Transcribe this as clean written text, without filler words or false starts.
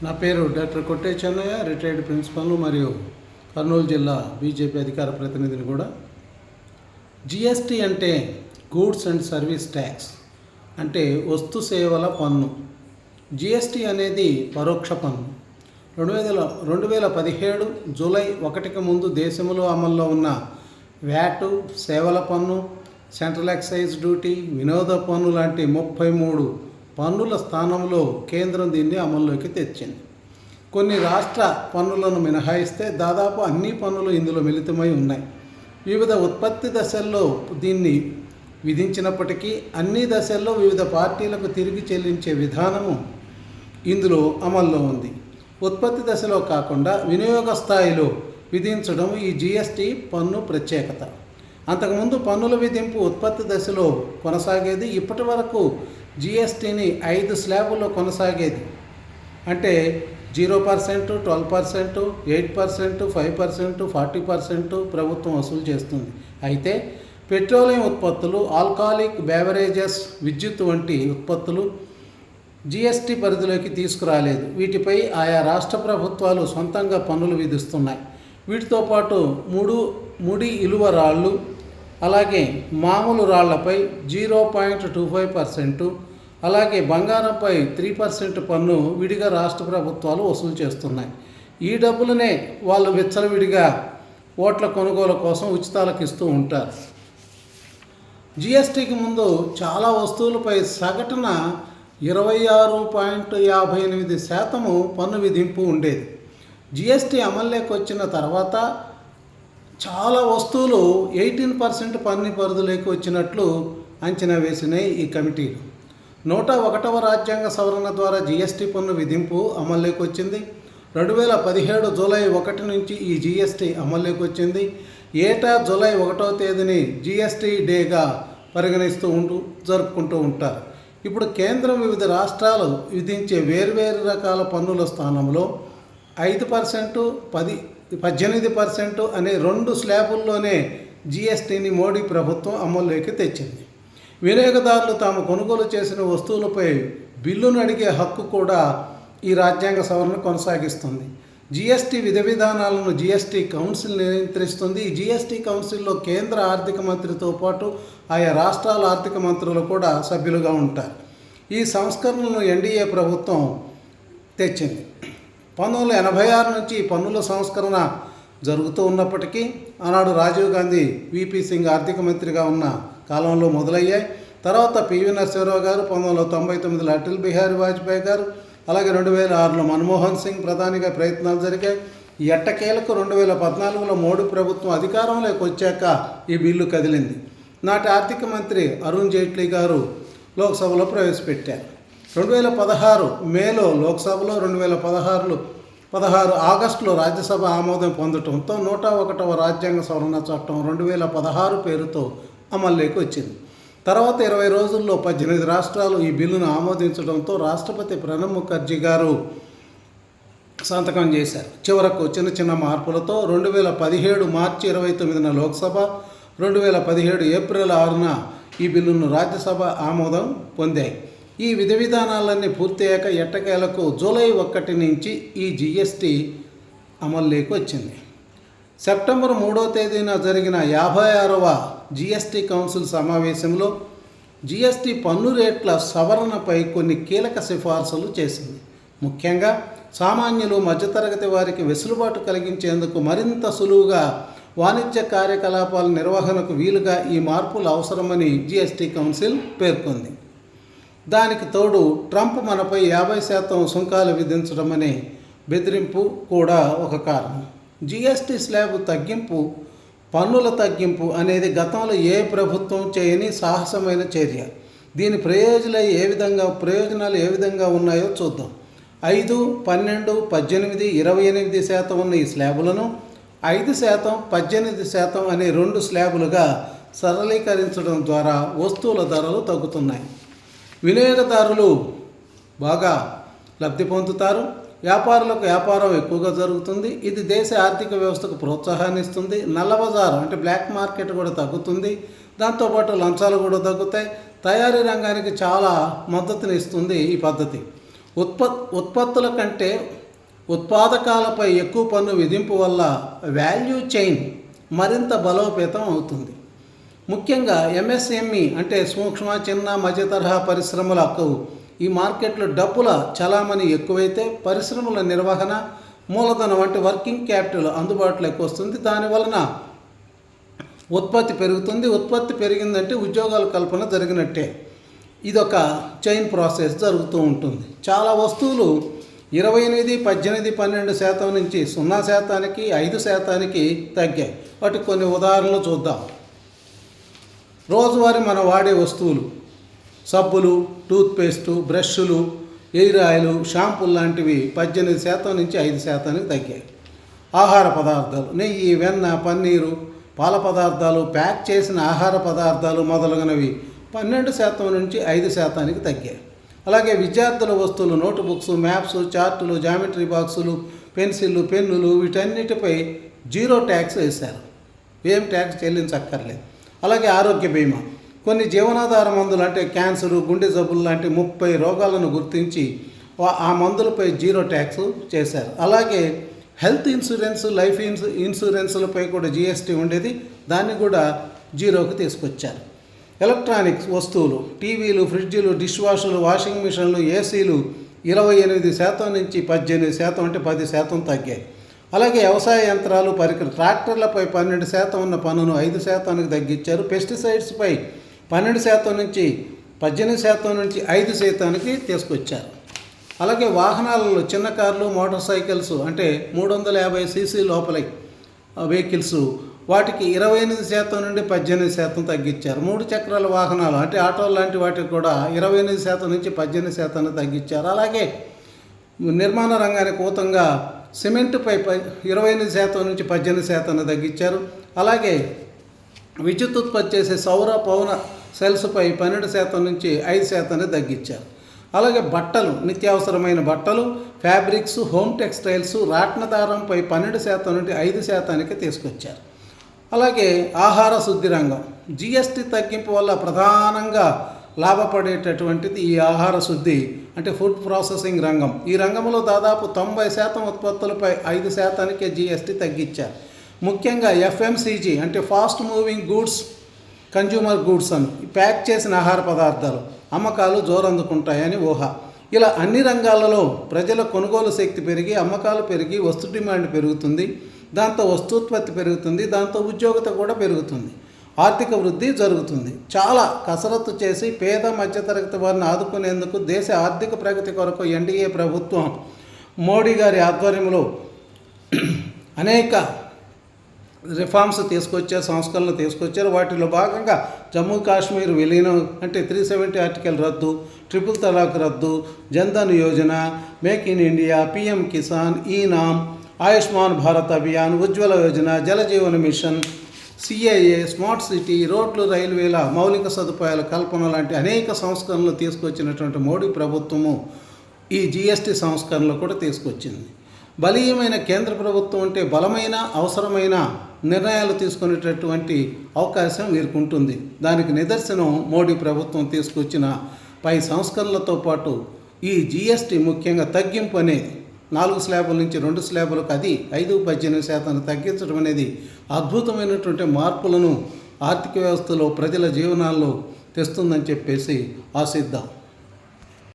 నా పేరు డాక్టర్ కొట్టే చెన్నయ్య, రిటైర్డ్ ప్రిన్సిపల్ మరియు కర్నూలు జిల్లా బీజేపీ అధికార ప్రతినిధిని కూడా. జిఎస్టీ అంటే గూడ్స్ అండ్ సర్వీస్ ట్యాక్స్, అంటే వస్తు సేవల పన్ను. జిఎస్టీ అనేది పరోక్ష పన్ను. 2017 జూలై 1కి ముందు దేశంలో అమల్లో ఉన్న వ్యాటు, సేవల పన్ను, సెంట్రల్ ఎక్సైజ్ డ్యూటీ, వినోద పన్ను లాంటి 33 పన్నుల స్థానంలో కేంద్రం దీన్ని అమల్లోకి తెచ్చింది. కొన్ని రాష్ట్ర పన్నులను మినహాయిస్తే దాదాపు అన్ని పన్నులు ఇందులో మిళితమై ఉన్నాయి. వివిధ ఉత్పత్తి దశల్లో దీన్ని విధించినప్పటికీ అన్ని దశల్లో వివిధ పార్టీలకు తిరిగి చెల్లించే విధానము ఇందులో అమల్లో ఉంది. ఉత్పత్తి దశలో కాకుండా వినియోగ స్థాయిలో విధించడం ఈ జిఎస్టీ పన్ను ప్రత్యేకత. అంతకుముందు పన్నుల విధింపు ఉత్పత్తి దశలో కొనసాగేది. ఇప్పటి వరకు జిఎస్టీని 5 స్లాబుల్లో కొనసాగేది. అంటే 0%, 12%, 8%, 5%, 40% ప్రభుత్వం వసూలు చేస్తుంది. అయితే పెట్రోలియం ఉత్పత్తులు, ఆల్కహాలిక్ బెవరేజెస్, విద్యుత్ వంటి ఉత్పత్తులు జిఎస్టీ పరిధిలోకి తీసుకురాలేదు. వీటిపై ఆయా రాష్ట్ర ప్రభుత్వాలు సొంతంగా పన్నులు విధిస్తున్నాయి. వీటితో పాటు ముడి ఇలువ రాళ్ళు, అలాగే మామూలు రాళ్లపై 0.25%, అలాగే బంగారంపై 3% పన్ను విడిగా రాష్ట్ర ప్రభుత్వాలు వసూలు చేస్తున్నాయి. ఈ డబ్బులనే వాళ్ళు విచ్చలవిడిగా ఓట్ల కొనుగోలు కోసం ఉచితాలకు ఇస్తూ ఉంటారు. జిఎస్టీకి ముందు చాలా వస్తువులపై సగటున 26.58% పన్ను విధింపు ఉండేది. జిఎస్టీ అమల్లోకి వచ్చిన తర్వాత చాలా వస్తువులు 18% పన్ను పరిధిలోకి వచ్చినట్లు అంచనా వేసినాయి ఈ కమిటీలు. 101వ రాజ్యాంగ సవరణ ద్వారా జిఎస్టీ పన్ను విధింపు అమల్లోకి వచ్చింది. 2017 జూలై 1 నుంచి ఈ జిఎస్టీ అమల్లోకి వచ్చింది. ఏటా జూలై 1వ తేదీని జిఎస్టీ డేగా పరిగణిస్తూ జరుపుకుంటూ ఉంటారు. ఇప్పుడు కేంద్రం వివిధ రాష్ట్రాలు విధించే వేర్వేరు రకాల పన్నుల స్థానంలో 5%, 18% అనే 2 స్లాబుల్లోనే జిఎస్టీని మోడీ ప్రభుత్వం అమల్లోకి తెచ్చింది. వినియోగదారులు తాము కొనుగోలు చేసిన వస్తువులపై బిల్లును అడిగే హక్కు కూడా ఈ రాజ్యాంగ సవరణ కొనసాగిస్తుంది. జిఎస్టీ విధానాలను జిఎస్టీ కౌన్సిల్ నియంత్రిస్తుంది. ఈ జిఎస్టీ కౌన్సిల్లో కేంద్ర ఆర్థిక మంత్రితో పాటు ఆయా రాష్ట్రాల ఆర్థిక మంత్రులు కూడా సభ్యులుగా ఉంటారు. ఈ సంస్కరణలను ఎన్డీఏ ప్రభుత్వం తెచ్చింది. 1986 నుంచి ఈ పన్నుల సంస్కరణ జరుగుతూ ఉన్నప్పటికీ ఆనాడు రాజీవ్ గాంధీ, విపి సింగ్ ఆర్థిక మంత్రిగా ఉన్న కాలంలో మొదలయ్యాయి. తర్వాత పివి నరసింహరావు గారు, 1999లో అటల్ బిహారీ వాజ్పేయి గారు, అలాగే 2006లో మన్మోహన్ సింగ్ ప్రధానిగా ప్రయత్నాలు జరిగాయి. ఎట్టకేలకు 2014లో మోడీ ప్రభుత్వం అధికారంలోకి వచ్చాక ఈ బిల్లు కదిలింది. నాటి ఆర్థిక మంత్రి అరుణ్ జైట్లీ గారు లోక్సభలో ప్రవేశపెట్టారు. 2016 మేలో లోక్సభలో, 2016 ఆగస్టులో రాజ్యసభ ఆమోదం పొందడంతో 101వ రాజ్యాంగ సవరణ చట్టం 2016 పేరుతో అమల్లోకి వచ్చింది. తర్వాత 20 రోజుల్లో 18 రాష్ట్రాలు ఈ బిల్లును ఆమోదించడంతో రాష్ట్రపతి ప్రణబ్ ముఖర్జీ గారు సంతకం చేశారు. చివరకు చిన్న మార్పులతో 2017 మార్చి 29న లోక్సభ, 2017 ఏప్రిల్ 6న ఈ బిల్లును రాజ్యసభ ఆమోదం పొందాయి. ఈ విధానాలన్నీ పూర్తయ్యాక ఎట్టకేలకు జూలై 1 నుంచి ఈ జిఎస్టీ అమల్లోకి వచ్చింది. సెప్టెంబర్ 3వ తేదీన జరిగిన 56వ జిఎస్టీ కౌన్సిల్ సమావేశంలో జిఎస్టీ పన్ను రేట్ల సవరణపై కొన్ని కీలక సిఫార్సులు చేసింది. ముఖ్యంగా సామాన్యులు, మధ్యతరగతి వారికి వెసులుబాటు కలిగించేందుకు మరింత సులువుగా వాణిజ్య కార్యకలాపాల నిర్వహణకు వీలుగా ఈ మార్పులు అవసరమని జిఎస్టీ కౌన్సిల్ పేర్కొంది. దానికి తోడు ట్రంప్ మనపై 50% సుంకాలు విధించడం అనే బెదిరింపు కూడా ఒక కారణం. జిఎస్టీ స్లాబ్ తగ్గింపు, పన్నుల తగ్గింపు అనేది గతంలో ఏ ప్రభుత్వం చేయని సాహసమైన చర్య. దీని ప్రయోజనాలు ఏ విధంగా ఉన్నాయో చూద్దాం. 5, 12, 18, 28% ఉన్న ఈ స్లాబులను 5%, 18% అనే 2 స్లాబులుగా సరళీకరించడం ద్వారా వస్తువుల ధరలు తగ్గుతున్నాయి. వినియోగదారులు బాగా లబ్ధి పొందుతారు. వ్యాపారులకు వ్యాపారం ఎక్కువగా జరుగుతుంది. ఇది దేశ ఆర్థిక వ్యవస్థకు ప్రోత్సాహాన్ని ఇస్తుంది. నల్లబజారు అంటే బ్లాక్ మార్కెట్ కూడా తగ్గుతుంది. దాంతోపాటు లంచాలు కూడా తగ్గుతాయి. తయారీ రంగానికి చాలా మద్దతుని ఇస్తుంది ఈ పద్ధతి. ఉత్పత్తుల కంటే ఉత్పాదకాలపై ఎక్కువ పన్ను విధింపు వల్ల వాల్యూ చైన్ మరింత బలోపేతం అవుతుంది. ముఖ్యంగా ఎంఎస్ఎంఈ అంటే సూక్ష్మ, చిన్న, మధ్య తరహా పరిశ్రమలకు ఈ మార్కెట్లో డబ్బుల చలామణి ఎక్కువైతే పరిశ్రమల నిర్వహణ, మూలధనం వంటి వర్కింగ్ క్యాపిటల్ అందుబాటులోకి వస్తుంది. దానివలన ఉత్పత్తి పెరుగుతుంది. ఉత్పత్తి పెరిగిందంటే ఉద్యోగాల కల్పన జరిగినట్టే. ఇదొక చైన్ ప్రాసెస్ జరుగుతూ ఉంటుంది. చాలా వస్తువులు 28, 18, 12% నుంచి 0%, 5% తగ్గాయి. వాటికి కొన్ని ఉదాహరణలు చూద్దాం. రోజువారీ మనం వాడే వస్తువులు, సబ్బులు, టూత్పేస్టు, బ్రష్లు, ఎయిర్ ఆయిల్, షాంపూలు లాంటివి 18% నుంచి 5% తగ్గాయి. ఆహార పదార్థాలు, నెయ్యి, వెన్న, పన్నీరు, పాల పదార్థాలు, ప్యాక్ చేసిన ఆహార పదార్థాలు మొదలగునవి 12% నుంచి 5% తగ్గాయి. అలాగే విద్యార్థుల వస్తువులు, నోట్ బుక్స్, మ్యాప్స్, చార్టులు, జామెట్రీ బాక్సులు, పెన్సిళ్ళు, పెన్నులు వీటన్నిటిపై 0 ట్యాక్స్ వేశారు. ఏం ట్యాక్స్ చెల్లించక్కర్లేదు. అలాగే ఆరోగ్య బీమా, కొన్ని జీవనాధార మందులు అంటే క్యాన్సరు, గుండె జబ్బులు లాంటి 30 రోగాలను గుర్తించి ఆ మందులపై 0 ట్యాక్స్ చేశారు. అలాగే హెల్త్ ఇన్సూరెన్స్, లైఫ్ ఇన్సూరెన్స్లపై కూడా జీఎస్టీ ఉండేది, దాన్ని కూడా 0కి తీసుకొచ్చారు. ఎలక్ట్రానిక్స్ వస్తువులు, టీవీలు, ఫ్రిడ్జ్లు, డిష్ వాషర్లు, వాషింగ్ మిషన్లు, ఏసీలు 28% నుంచి 18% అంటే 10% తగ్గాయి. అలాగే వ్యవసాయ యంత్రాలు, పరికరాలు, ట్రాక్టర్లపై 12% ఉన్న పన్నును 5%కి తగ్గించారు. పెస్టిసైడ్స్పై 12% నుంచి 18% నుంచి 5%కి తీసుకొచ్చారు. అలాగే వాహనాలలో చిన్న కార్లు, మోటార్ సైకిల్స్ అంటే 350 cc లోపల వెహికల్స్ వాటికి 28% నుండి 18% తగ్గించారు. 3 చక్రాల వాహనాలు అంటే ఆటోలు లాంటి వాటికి కూడా 28% నుంచి 18% తగ్గించారు. అలాగే నిర్మాణ రంగానికి ఊతంగా సిమెంటుపై 28% నుంచి 18% తగ్గించారు. అలాగే విద్యుత్ ఉత్పత్తి చేసే సౌర, పవన సెల్స్పై 12% నుంచి 5% తగ్గించారు. అలాగే బట్టలు, నిత్యావసరమైన బట్టలు, ఫ్యాబ్రిక్స్, హోమ్ టెక్స్టైల్స్, రాట్నదారంపై 12% నుండి 5%కి తీసుకొచ్చారు. అలాగే ఆహార శుద్ధి రంగం, జిఎస్టీ తగ్గింపు వల్ల ప్రధానంగా లాభపడేటటువంటిది ఈ ఆహార శుద్ధి అంటే ఫుడ్ ప్రాసెసింగ్ రంగం. ఈ రంగంలో దాదాపు 90% ఉత్పత్తులపై 5%కే జిఎస్టీ తగ్గించారు. ముఖ్యంగా ఎఫ్ఎంసీజీ అంటే fast moving goods, consumer goods అని ప్యాక్ చేసిన ఆహార పదార్థాలు అమ్మకాలు జోరందుకుంటాయని ఊహ. ఇలా అన్ని రంగాలలో ప్రజల కొనుగోలు శక్తి పెరిగి, అమ్మకాలు పెరిగి, వస్తు డిమాండ్ పెరుగుతుంది. దాంతో వస్తూత్పత్తి పెరుగుతుంది. దాంతో ఉద్యోగత కూడా పెరుగుతుంది. ఆర్థిక వృద్ధి జరుగుతుంది. చాలా కసరత్తు చేసి పేద మధ్యతరగతి వారిని ఆదుకునేందుకు దేశ ఆర్థిక ప్రగతి కొరకు ఎన్డీఏ ప్రభుత్వం మోడీ గారి ఆధ్వర్యంలో అనేక రిఫార్మ్స్ తీసుకొచ్చారు, సంస్కరణలు తీసుకొచ్చారు. వాటిలో భాగంగా జమ్మూ కాశ్మీర్ విలీనం అంటే 370 ఆర్టికల్ రద్దు, ట్రిపుల్ తలాక్ రద్దు, Jandhan Yojana, make in India, PM Kisan, eNAM, Ayushman Bharat Abhiyan, Ujjwala Yojana, Jal Jeevan mission, CIA, smart city, రోడ్లు, రైల్వేల మౌలిక సదుపాయాల కల్పన లాంటి అనేక సంస్కరణలు తీసుకొచ్చినటువంటి మోడీ ప్రభుత్వము ఈ జిఎస్టీ సంస్కరణలు కూడా తీసుకొచ్చింది. బలీయమైన కేంద్ర ప్రభుత్వం అంటే బలమైన, అవసరమైన నిర్ణయాలు తీసుకునేటటువంటి అవకాశం వీరికి ఉంటుంది. దానికి నిదర్శనం మోడీ ప్రభుత్వం తీసుకొచ్చిన పై సంస్కరణలతో పాటు ఈ జిఎస్టీ ముఖ్యంగా తగ్గింపు అనేది 4 స్లాబుల నుంచి 2 స్లాబులకు అది 5-18% తగ్గించడం అనేది అద్భుతమైనటువంటి మార్పులను ఆర్థిక వ్యవస్థలో ప్రజల జీవనాల్లో తెస్తుందని చెప్పేసి ఆశిద్దాం.